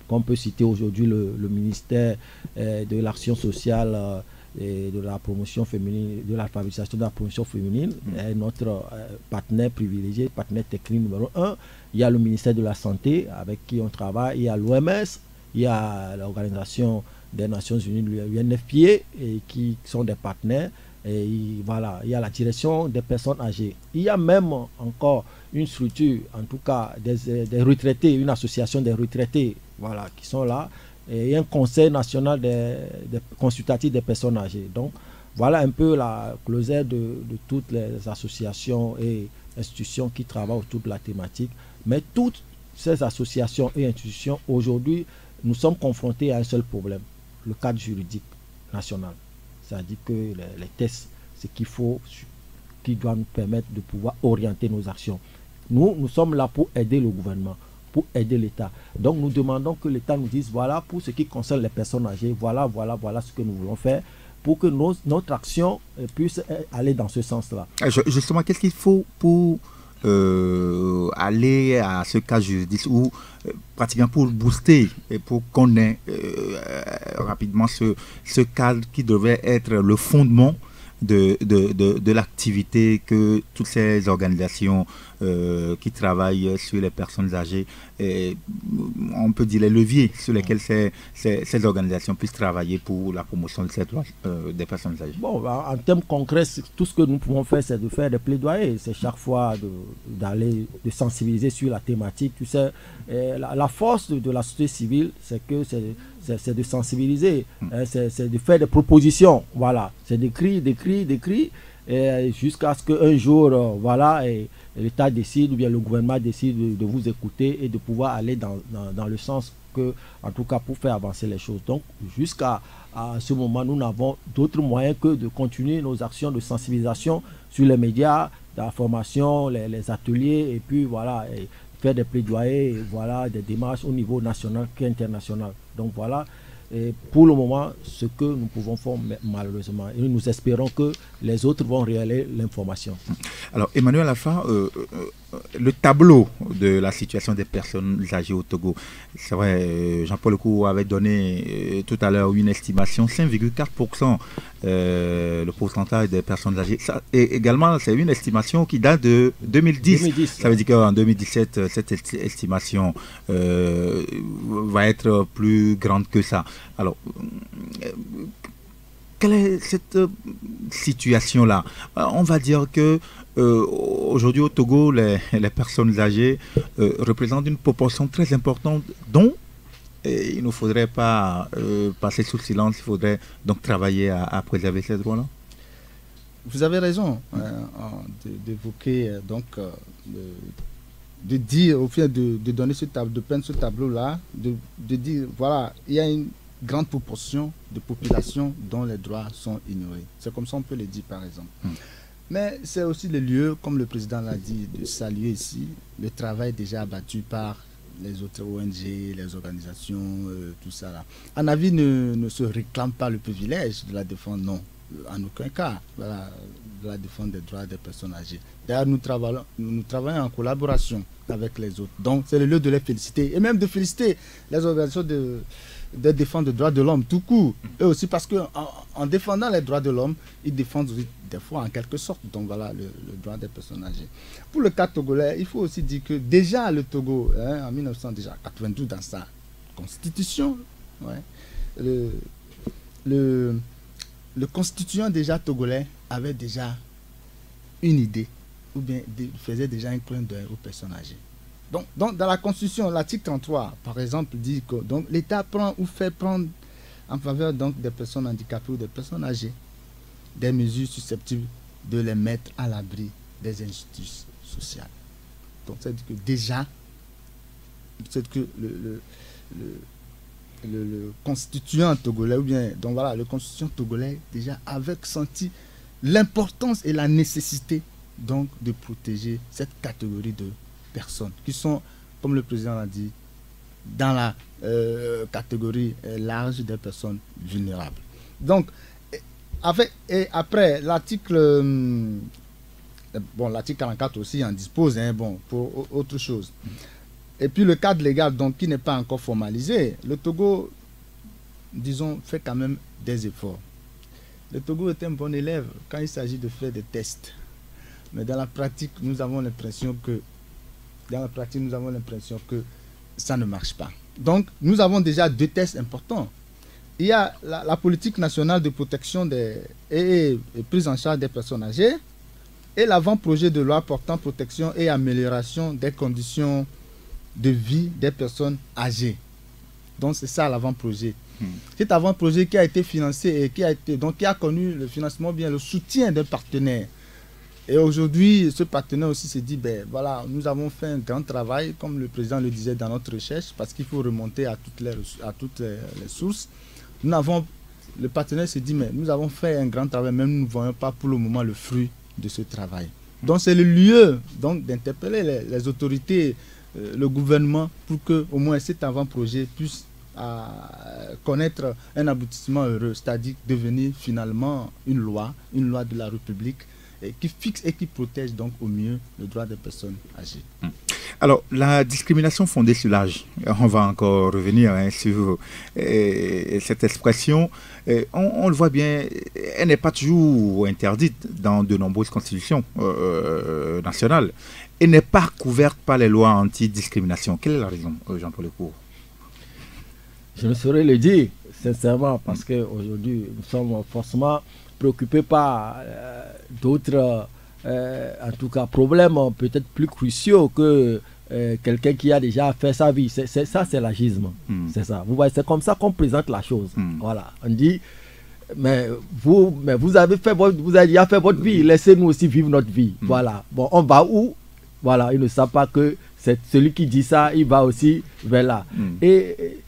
qu'on peut citer aujourd'hui le ministère de l'Action sociale et de la promotion féminine, de l'alphabétisation de la promotion féminine, est notre partenaire privilégié, partenaire technique numéro 1. Il y a le ministère de la Santé avec qui on travaille, il y a l'OMS, il y a l'Organisation des Nations Unies, l'UNFPA, et qui sont des partenaires. Et voilà, il y a la direction des personnes âgées. Il y a même encore une structure, en tout cas des retraités, une association des retraités, voilà, qui sont là, et un conseil national des consultatifs des personnes âgées. Donc voilà un peu la closure de toutes les associations et institutions qui travaillent autour de la thématique. Mais toutes ces associations et institutions, aujourd'hui, nous sommes confrontés à un seul problème, le cadre juridique national. C'est-à-dire que les tests, c'est qu'il faut, qui doit nous permettre de pouvoir orienter nos actions. Nous sommes là pour aider le gouvernement, pour aider l'État. Donc nous demandons que l'État nous dise, voilà, pour ce qui concerne les personnes âgées, voilà ce que nous voulons faire. pour que notre action puisse aller dans ce sens-là. Justement, qu'est-ce qu'il faut pour aller à ce cas juridique ou pratiquement pour booster et pour qu'on ait rapidement ce cadre qui devait être le fondement de l'activité que toutes ces organisations qui travaillent sur les personnes âgées, on peut dire les leviers sur lesquels ces organisations puissent travailler pour la promotion de ces droits des personnes âgées. Bon, en termes concrets, tout ce que nous pouvons faire, c'est de faire des plaidoyers. C'est chaque fois de sensibiliser sur la thématique. Tu sais, la force de la société civile, c'est que c'est de sensibiliser, c'est de faire des propositions, voilà, c'est d'écrire, jusqu'à ce qu'un jour, voilà, l'État décide ou bien le gouvernement décide de vous écouter et de pouvoir aller dans le sens que, en tout cas, pour faire avancer les choses. Donc, jusqu'à ce moment, nous n'avons d'autres moyens que de continuer nos actions de sensibilisation sur les médias, la formation, les ateliers, et puis voilà, et faire des plaidoyers, voilà, des démarches au niveau national qu'international. Donc voilà, et pour le moment, ce que nous pouvons faire malheureusement. Et nous espérons que les autres vont relayer l'information. Alors Emmanuel Alpha, le tableau de la situation des personnes âgées au Togo, c'est vrai, Jean-Paul Lecou avait donné tout à l'heure une estimation, 5,4% le pourcentage des personnes âgées. Ça, et également, c'est une estimation qui date de 2010. Ça veut dire qu'en 2017, cette estimation va être plus grande que ça. Alors, quelle est cette situation-là? On va dire que aujourd'hui au Togo, les personnes âgées représentent une proportion très importante dont il ne faudrait pas passer sous silence, il faudrait donc travailler à préserver ces droits-là. Vous avez raison d'évoquer, donc, de dire, au fait de donner ce tableau, de peindre ce tableau-là, de dire, voilà, il y a une grande proportion de population dont les droits sont ignorés. C'est comme ça on peut le dire, par exemple. Mais c'est aussi le lieu, comme le président l'a dit, de saluer ici le travail déjà abattu par les autres ONG, les organisations, tout ça là. ANAVI ne se réclame pas le privilège de la défendre, non, en aucun cas, voilà, de la défense des droits des personnes âgées. D'ailleurs, nous travaillons en collaboration avec les autres. Donc, c'est le lieu de les féliciter et même de féliciter les organisations de défense des droits de l'homme tout court. Eux aussi, parce qu'en défendant les droits de l'homme, ils défendent aussi, des fois en quelque sorte, donc voilà, le droit des personnes âgées. Pour le cas togolais, il faut aussi dire que déjà le Togo, en 1992, dans sa constitution, le constituant déjà togolais avait déjà une idée, ou bien faisait déjà un clin d'œil aux personnes âgées. Donc, dans la Constitution, l'article 33, par exemple, dit que l'État prend ou fait prendre en faveur donc, des personnes handicapées ou des personnes âgées des mesures susceptibles de les mettre à l'abri des injustices sociales. Donc, c'est-à-dire que déjà, c'est que le constituant togolais, ou bien, donc voilà, le constituant togolais déjà avait senti l'importance et la nécessité donc de protéger cette catégorie de personnes qui sont, comme le président l'a dit, dans la catégorie large des personnes vulnérables. Donc, après l'article, l'article 44 aussi en dispose, pour autre chose. Et puis le cadre légal, donc, qui n'est pas encore formalisé, le Togo, disons, fait quand même des efforts. Le Togo est un bon élève quand il s'agit de faire des tests. Mais dans la pratique, nous avons l'impression que ça ne marche pas. Donc, nous avons déjà deux tests importants. Il y a la politique nationale de protection et prise en charge des personnes âgées et l'avant-projet de loi portant protection et amélioration des conditions de vie des personnes âgées. Donc, c'est ça l'avant-projet. Cet avant-projet qui a été financé et qui a connu le financement, bien le soutien d'un partenaire. Et aujourd'hui, ce partenaire aussi s'est dit, voilà, nous avons fait un grand travail, comme le président le disait dans notre recherche, parce qu'il faut remonter à toutes les sources. Le partenaire s'est dit, mais nous avons fait un grand travail, même nous ne voyons pas pour le moment le fruit de ce travail. Donc c'est le lieu d'interpeller les autorités, le gouvernement, pour que au moins cet avant-projet puisse connaître un aboutissement heureux, c'est-à-dire devenir finalement une loi de la République qui fixe et qui protège donc au mieux le droit des personnes âgées. Alors, la discrimination fondée sur l'âge, on va encore revenir sur cette expression. On le voit bien, elle n'est pas toujours interdite dans de nombreuses constitutions nationales. Elle n'est pas couverte par les lois anti-discrimination. Quelle est la raison, Jean-Paul Lecourt? Je ne saurais le dire, sincèrement, parce qu'aujourd'hui, nous sommes forcément préoccupés par d'autres, en tout cas, problèmes peut-être plus cruciaux que quelqu'un qui a déjà fait sa vie. Ça, c'est l'agisme. C'est ça. Vous voyez, c'est comme ça qu'on présente la chose. Voilà. On dit, mais vous avez déjà fait votre vie, laissez-nous aussi vivre notre vie. Voilà. Bon, on va où? Voilà. Ils ne savent pas que c'est celui qui dit ça, il va aussi vers là. Et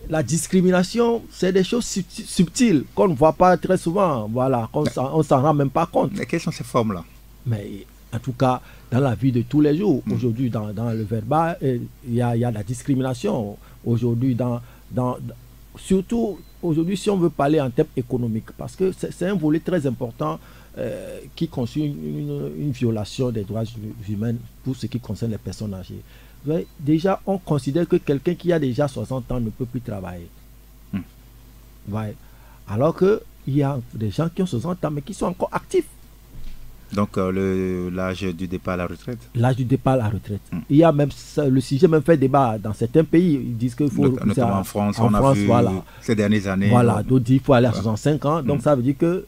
la discrimination, c'est des choses subtiles qu'on ne voit pas très souvent. Voilà. On s'en rend même pas compte. Mais quelles sont ces formes-là? Mais en tout cas, dans la vie de tous les jours, aujourd'hui, dans le verbal, il y a la discrimination. Aujourd'hui, surtout, aujourd'hui, si on veut parler en termes économiques, parce que c'est un volet très important qui constitue une violation des droits humains pour ce qui concerne les personnes âgées. Déjà, on considère que quelqu'un qui a déjà 60 ans ne peut plus travailler. Ouais. Alors qu'il y a des gens qui ont 60 ans, mais qui sont encore actifs. Donc, l'âge du départ à la retraite. L'âge du départ à la retraite. Il y a même le sujet même fait débat dans certains pays. Ils disent qu'il faut. Notamment en France, on a vu ces dernières années. Voilà, d'autres disent qu'il faut aller à 65 ans. Donc, ça veut dire qu'il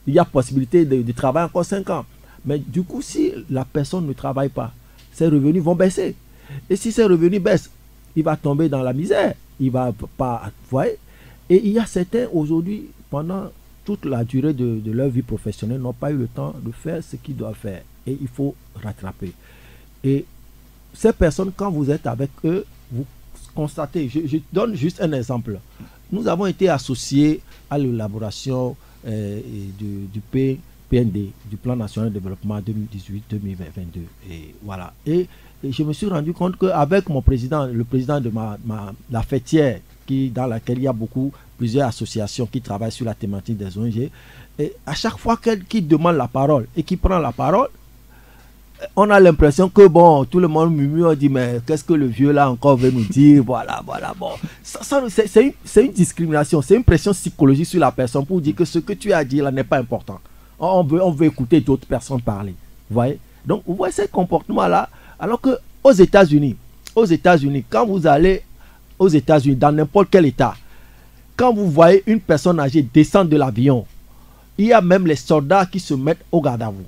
y a possibilité de travailler encore 5 ans. Mais du coup, si la personne ne travaille pas, ses revenus vont baisser. Et si ses revenus baissent, il va tomber dans la misère. Il va pas. Vous voyez? Et il y a certains aujourd'hui, pendant toute la durée de leur vie professionnelle, n'ont pas eu le temps de faire ce qu'ils doivent faire. Et il faut rattraper. Et ces personnes, quand vous êtes avec eux, vous constatez, je donne juste un exemple. Nous avons été associés à l'élaboration du PND, du Plan National de Développement 2018-2022. Et voilà. Et je me suis rendu compte qu'avec mon président, le président de la fêtière, dans laquelle il y a plusieurs associations qui travaillent sur la thématique des ONG, et à chaque fois qu'il demande la parole et qu'il prend la parole, on a l'impression que tout le monde murmure, dit mais qu'est-ce que le vieux là encore veut nous dire, voilà, bon. C'est une discrimination, c'est une pression psychologique sur la personne pour dire que ce que tu as dit là n'est pas important. On veut écouter d'autres personnes parler. Vous voyez? Donc vous voyez ce comportement là, alors que aux États-Unis, quand vous allez aux États-Unis, dans n'importe quel État, quand vous voyez une personne âgée descendre de l'avion, il y a même les soldats qui se mettent au garde à vous.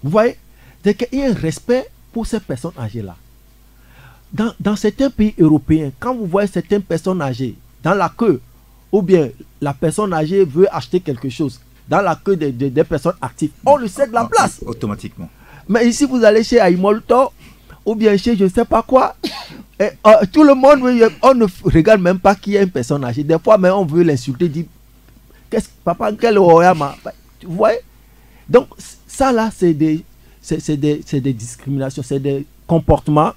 Vous voyez? C'est qu'il y a un respect pour ces personnes âgées-là. Dans certains pays européens, quand vous voyez certaines personnes âgées dans la queue, ou bien la personne âgée veut acheter quelque chose dans la queue des personnes actives, on le cède la place. Automatiquement. Mais ici, vous allez chez Aimolto, ou bien chez je ne sais pas quoi, et, tout le monde, on ne regarde même pas qui est une personne âgée. Des fois, mais on veut l'insulter, dit papa, quel oyama. Vous voyez? Donc, ça là, c'est des discriminations, c'est des comportements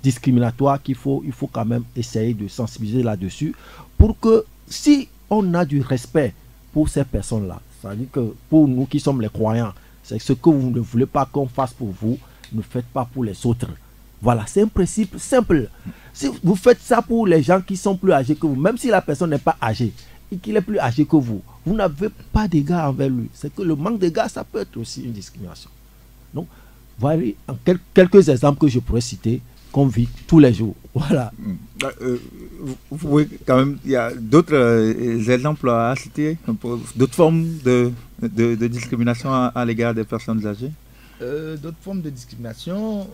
discriminatoires il faut quand même essayer de sensibiliser là-dessus pour que si on a du respect pour ces personnes-là, c'est-à-dire que pour nous qui sommes les croyants, c'est ce que vous ne voulez pas qu'on fasse pour vous, ne faites pas pour les autres. Voilà, c'est un principe simple. Si vous faites ça pour les gens qui sont plus âgés que vous, même si la personne n'est pas âgée et qu'il est plus âgé que vous n'avez pas d'égard envers lui. C'est que le manque d'égard, ça peut être aussi une discrimination. Donc, voilà quelques exemples que je pourrais citer qu'on vit tous les jours. Voilà. Vous pouvez quand même, il y a d'autres exemples à citer, d'autres formes de discrimination à l'égard des personnes âgées? D'autres formes de discrimination,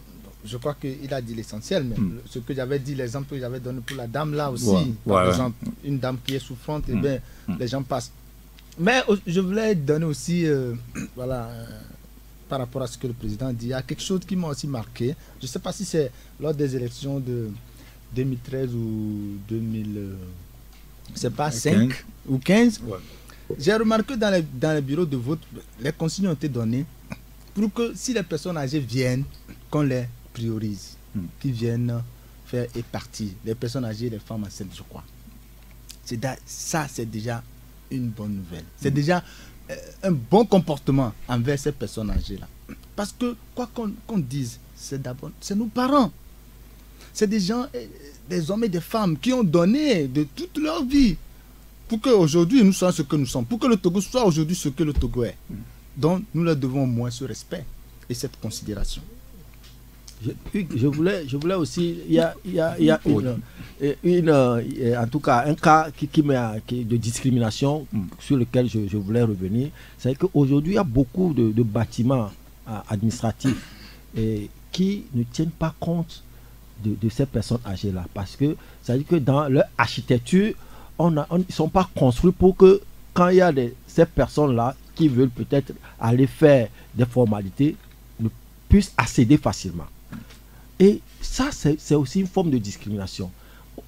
je crois qu'il a dit l'essentiel, mais ce que j'avais dit, l'exemple que j'avais donné pour la dame là aussi, par exemple, une dame qui est souffrante, et bien, les gens passent. Mais je voulais donner aussi, par rapport à ce que le président dit, il y a quelque chose qui m'a aussi marqué. Je ne sais pas si c'est lors des élections de 2013 ou 2005 ou 15. Ouais. J'ai remarqué dans les bureaux de vote, les consignes ont été données pour que si les personnes âgées viennent, qu'on les priorise, qu'ils viennent faire éparpiller les personnes âgées et les femmes enceintes, je crois. Ça, c'est déjà une bonne nouvelle. C'est déjà un bon comportement envers ces personnes âgées-là. Parce que, quoi qu'on dise, c'est nos parents. C'est des gens, des hommes et des femmes qui ont donné de toute leur vie pour qu'aujourd'hui nous soyons ce que nous sommes, pour que le Togo soit aujourd'hui ce que le Togo est. Donc nous leur devons au moins ce respect et cette considération. Je voulais aussi, il y a en tout cas un cas qui de discrimination sur lequel je voulais revenir. C'est qu'aujourd'hui il y a beaucoup de bâtiments administratifs qui ne tiennent pas compte de ces personnes âgées là, parce que ça veut dire que dans leur architecture ils ne sont pas construits pour que quand il y a ces personnes là qui veulent peut-être aller faire des formalités ne puissent accéder facilement. Et ça, c'est aussi une forme de discrimination.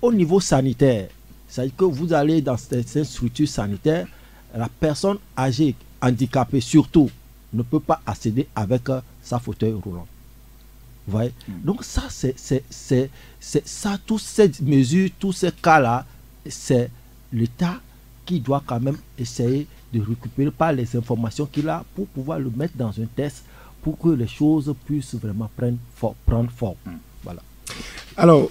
Au niveau sanitaire, c'est-à-dire que vous allez dans ces structures sanitaires, la personne âgée, handicapée surtout, ne peut pas accéder avec sa fauteuil roulant. Vous voyez? Donc ça, c'est ça, toutes ces mesures, tous ces cas-là, c'est l'État qui doit quand même essayer de récupérer par les informations qu'il a pour pouvoir le mettre dans un test pour que les choses puissent vraiment prendre forme. Voilà. Alors,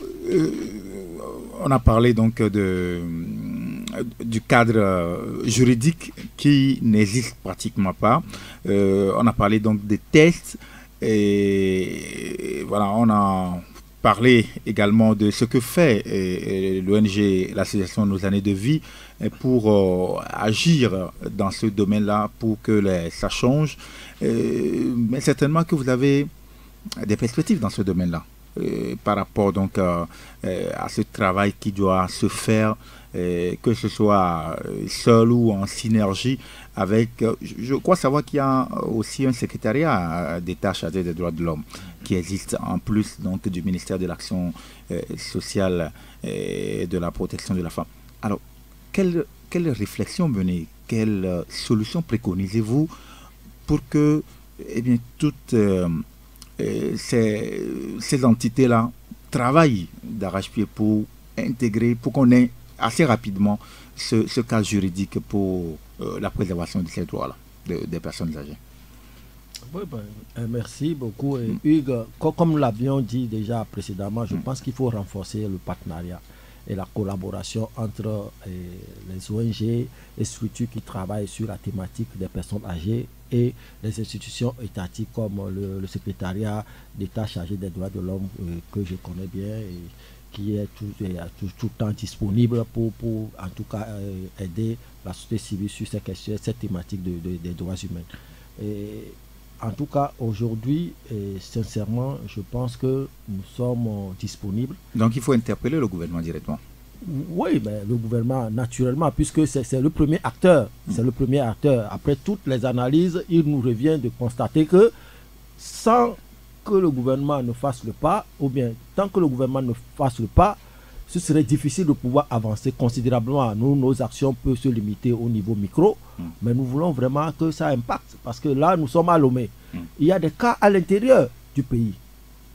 on a parlé donc du cadre juridique qui n'existe pratiquement pas. On a parlé donc des tests et voilà, on a parlé également de ce que fait l'ONG, l'association Nos Années de Vie, pour agir dans ce domaine-là pour que ça change. Mais certainement que vous avez des perspectives dans ce domaine-là par rapport donc à ce travail qui doit se faire, que ce soit seul ou en synergie avec, je crois savoir qu'il y a aussi un secrétariat d'État chargé des droits de l'homme qui existe en plus donc du ministère de l'Action sociale et de la protection de la femme. Alors, quelle réflexion menez, quelle solution préconisez-vous pour que toutes ces entités-là travaillent d'arrache-pied pour intégrer, pour qu'on ait assez rapidement ce cas juridique pour la préservation de ces droits-là des personnes âgées? Oui, merci beaucoup. Et Hugues, comme nous l'avions dit déjà précédemment, je pense qu'il faut renforcer le partenariat et la collaboration entre les ONG et structures qui travaillent sur la thématique des personnes âgées et les institutions étatiques comme le secrétariat d'État chargé des droits de l'homme que je connais bien et qui est tout le temps disponible pour en tout cas aider la société civile sur ces questions, cette thématique des droits humains. Et en tout cas, aujourd'hui, sincèrement, je pense que nous sommes disponibles. Donc il faut interpeller le gouvernement directement. Oui, mais le gouvernement, naturellement, puisque c'est le premier acteur. C'est le premier acteur. Après toutes les analyses, il nous revient de constater que sans que le gouvernement ne fasse le pas, ou bien tant que le gouvernement ne fasse le pas, ce serait difficile de pouvoir avancer considérablement. Nous, nos actions peuvent se limiter au niveau micro, mais nous voulons vraiment que ça impacte, parce que là, nous sommes à Lomé. Il y a des cas à l'intérieur du pays.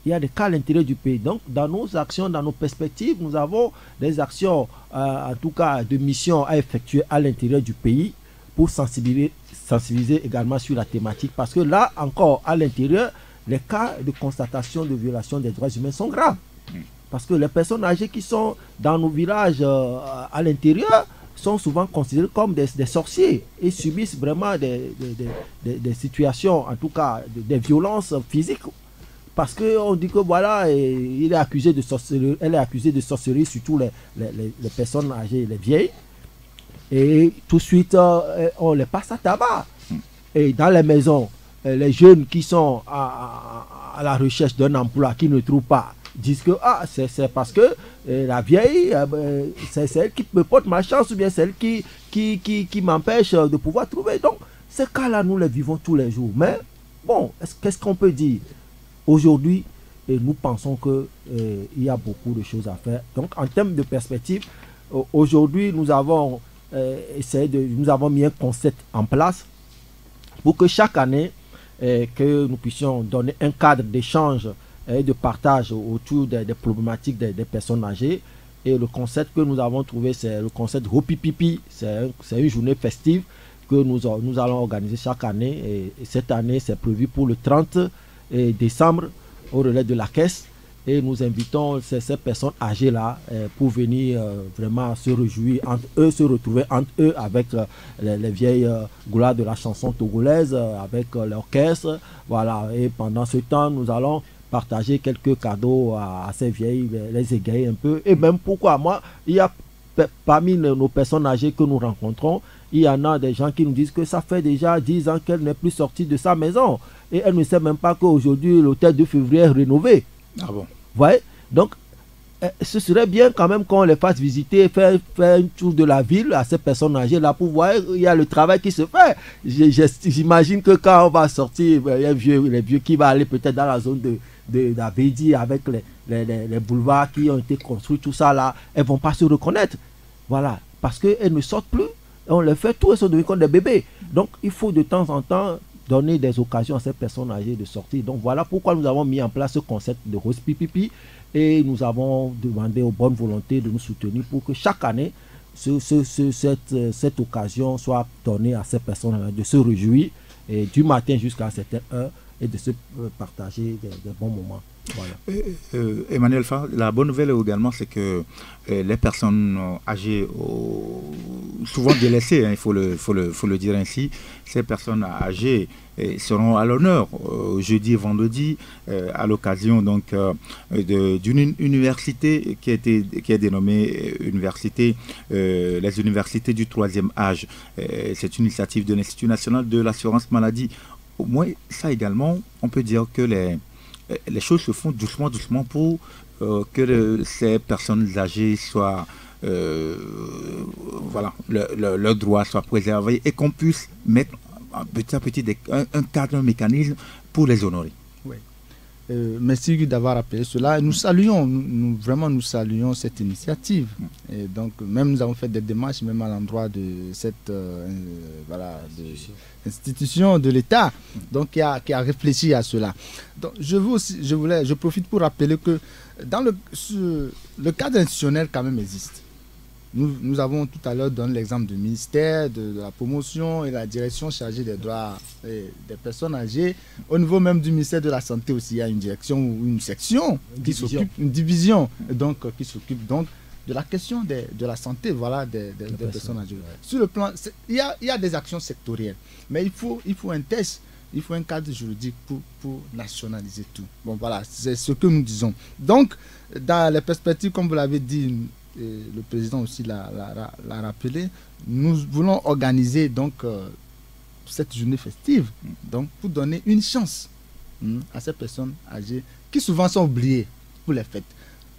Il y a des cas à l'intérieur du pays. Donc, dans nos actions, dans nos perspectives, nous avons des actions, en tout cas, de missions à effectuer à l'intérieur du pays pour sensibiliser également sur la thématique. Parce que là, encore, à l'intérieur, les cas de constatation de violation des droits humains sont graves. Parce que les personnes âgées qui sont dans nos villages à l'intérieur sont souvent considérées comme des sorciers et subissent vraiment des situations, en tout cas des violences physiques. Parce qu'on dit que voilà, il est accusé de sorcellerie, elle est accusée de sorcellerie, surtout les personnes âgées, les vieilles. Et tout de suite, on les passe à tabac. Et dans les maisons, les jeunes qui sont à la recherche d'un emploi, qui ne trouvent pas, disent que c'est parce que la vieille, c'est celle qui me porte ma chance, ou bien celle qui m'empêche de pouvoir trouver. Donc, ces cas-là, nous les vivons tous les jours. Mais bon, qu'est-ce qu'on peut dire? Aujourd'hui, nous pensons qu'il y a beaucoup de choses à faire. Donc, en termes de perspective, aujourd'hui, nous avons nous avons mis un concept en place pour que chaque année, que nous puissions donner un cadre d'échange et de partage autour des problématiques des personnes âgées. Et le concept que nous avons trouvé, c'est le concept Hopipipi. C'est une journée festive que nous allons organiser chaque année. Et cette année, c'est prévu pour le 30 décembre au relais de la Caisse. Et nous invitons ces personnes âgées-là pour venir vraiment se réjouir entre eux, se retrouver entre eux avec les vieilles gloires de la chanson togolaise, avec l'orchestre. Voilà. Et pendant ce temps, nous allons partager quelques cadeaux à ces vieilles, les égayer un peu. Et même pourquoi moi, il y a parmi nos personnes âgées que nous rencontrons, il y en a des gens qui nous disent que ça fait déjà 10 ans qu'elle n'est plus sortie de sa maison. Et elle ne sait même pas qu'aujourd'hui, l'hôtel de février est rénové. Ah bon? Vous voyez? Donc, ce serait bien quand même qu'on les fasse visiter, faire un tour de la ville à ces personnes âgées là pour voir, il y a le travail qui se fait. J'imagine que quand on va sortir, il y a les vieux qui vont aller peut-être dans la zone d'Abedi avec les boulevards qui ont été construits, tout ça là, elles ne vont pas se reconnaître. Voilà, parce qu'elles ne sortent plus. On les fait tout, elles sont devenues comme des bébés. Donc, il faut de temps en temps donner des occasions à ces personnes âgées de sortir. Donc voilà pourquoi nous avons mis en place ce concept de Hospipipi et nous avons demandé aux bonnes volontés de nous soutenir pour que chaque année cette occasion soit donnée à ces personnes de se réjouir et du matin jusqu'à certaines heures et de se partager des bons moments. Voilà. Emmanuel Fa, la bonne nouvelle également, c'est que les personnes âgées, souvent délaissées, il faut le dire ainsi, ces personnes âgées seront à l'honneur jeudi et vendredi à l'occasion donc d'une université qui est dénommée université les universités du troisième âge. C'est une initiative de l'Institut national de l'assurance maladie. Au moins ça également, on peut dire que les choses se font doucement pour que ces personnes âgées soient voilà, leurs droits soient préservés et qu'on puisse mettre petit à petit un cadre, un mécanisme pour les honorer. Oui. Merci d'avoir rappelé cela. Nous saluons, nous saluons cette initiative. Et donc, même nous avons fait des démarches, même à l'endroit de cette institution de l'État, donc qui a réfléchi à cela. Donc, je profite pour rappeler que dans le cadre institutionnel quand même existe. Nous avons tout à l'heure donné l'exemple du ministère de la promotion et la direction chargée des droits des personnes âgées. Au niveau même du ministère de la Santé aussi, il y a une direction ou une section une division donc, qui s'occupe donc de la question de la santé, voilà, des personnes âgées. Ouais. Sur le plan, il y a des actions sectorielles, mais il faut un test, il faut un cadre juridique pour nationaliser tout. Bon voilà, c'est ce que nous disons. Donc, dans les perspectives, comme vous l'avez dit, le président aussi l'a rappelé, nous voulons organiser donc cette journée festive donc pour donner une chance à ces personnes âgées qui souvent sont oubliées pour les fêtes.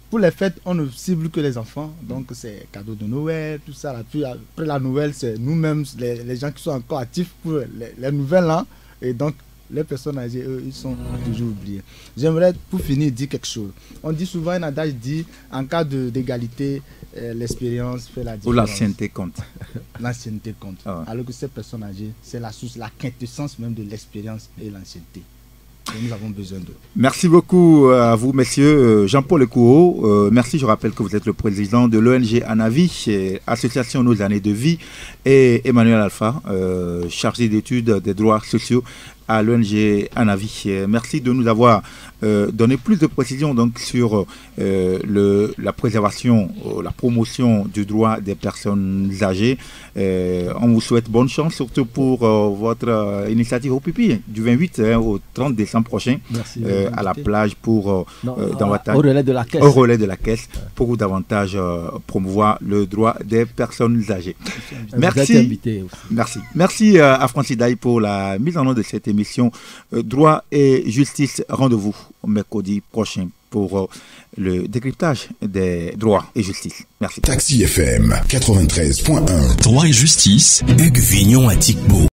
Pour les fêtes, on ne cible que les enfants, donc c'est cadeau de Noël, tout ça. Puis après la Noël, c'est nous-mêmes, les gens qui sont encore actifs pour les nouvelles ans. Et donc, les personnes âgées, eux, ils sont toujours oubliés. J'aimerais, pour finir, dire quelque chose. On dit souvent, un adage dit, en cas d'égalité, l'expérience fait la différence. Ou l'ancienneté compte. L'ancienneté compte. Ah ouais. Alors que ces personnes âgées, c'est la source, la quintessence même de l'expérience et l'ancienneté. Et nous avons besoin d'eux. Merci beaucoup à vous, messieurs. Jean-Paul Ekouo, merci. Je rappelle que vous êtes le président de l'ONG Anavi, Association Nos Années de Vie, et Emmanuel Alpha, chargé d'études des droits sociaux à l'ONG Anavi. Merci de nous avoir donné plus de précisions donc, sur la préservation, la promotion du droit des personnes âgées. On vous souhaite bonne chance, surtout pour votre initiative au Pipi, du 28 au 30 décembre prochain. Merci, à la plage pour au relais de la Caisse. Au relais de la Caisse, pour davantage promouvoir le droit des personnes âgées. Merci. Merci à Francis Daï pour la mise en œuvre de cette émission Droit et Justice. Rendez-vous mercredi prochain pour le décryptage des droits et justice. Merci. Taxi FM 93.1. Droit et justice. Hugues Vignon à Ticbo.